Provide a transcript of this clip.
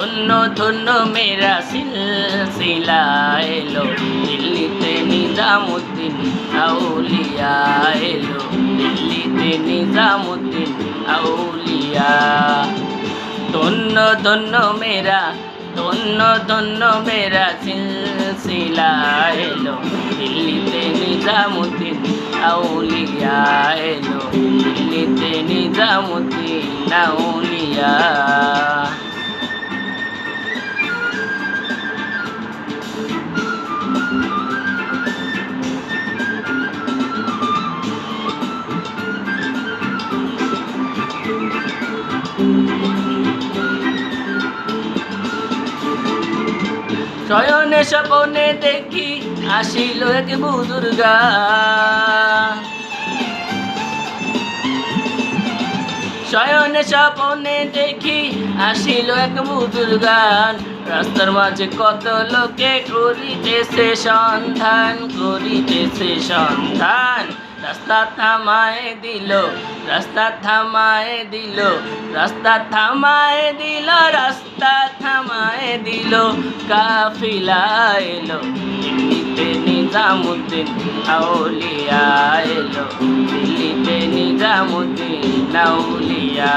ধন্য ধন্য মেরা সিলসিলা এলো, দিল্লিতে নিজামুদ্দিন আউলিয়া এলো, দিল্লিতে নিজামুদ্দিন আউলিয়া। ধন্য ধন্য মেরা সিলসিলা এলো, দিল্লিতে নিজামুদ্দিন আউলিয়া এলো, দিল্লিতে নিজামুদ্দিন আউলিয়া। শয়নে স্বপনে দেখি আসিল এক বুজুর্গা, শয়নে স্বপনে দেখি আসিল এক বুজুর্গান। রাস্তার মাঝে কত লোকে করিতেছে সন্ধান, করিতেছে সন্ধান। রাস্তা থামায় দিল, রাস্তা থামায় দিল, রাস্তা থামায় দিল, রাস্তা থামায় দিল, কাফিলা এলো, দিল্লিতে নিজামুদ্দিন আউলিয়া এলো, দিল্লিতে নিজামুদ্দিন আউলিয়া।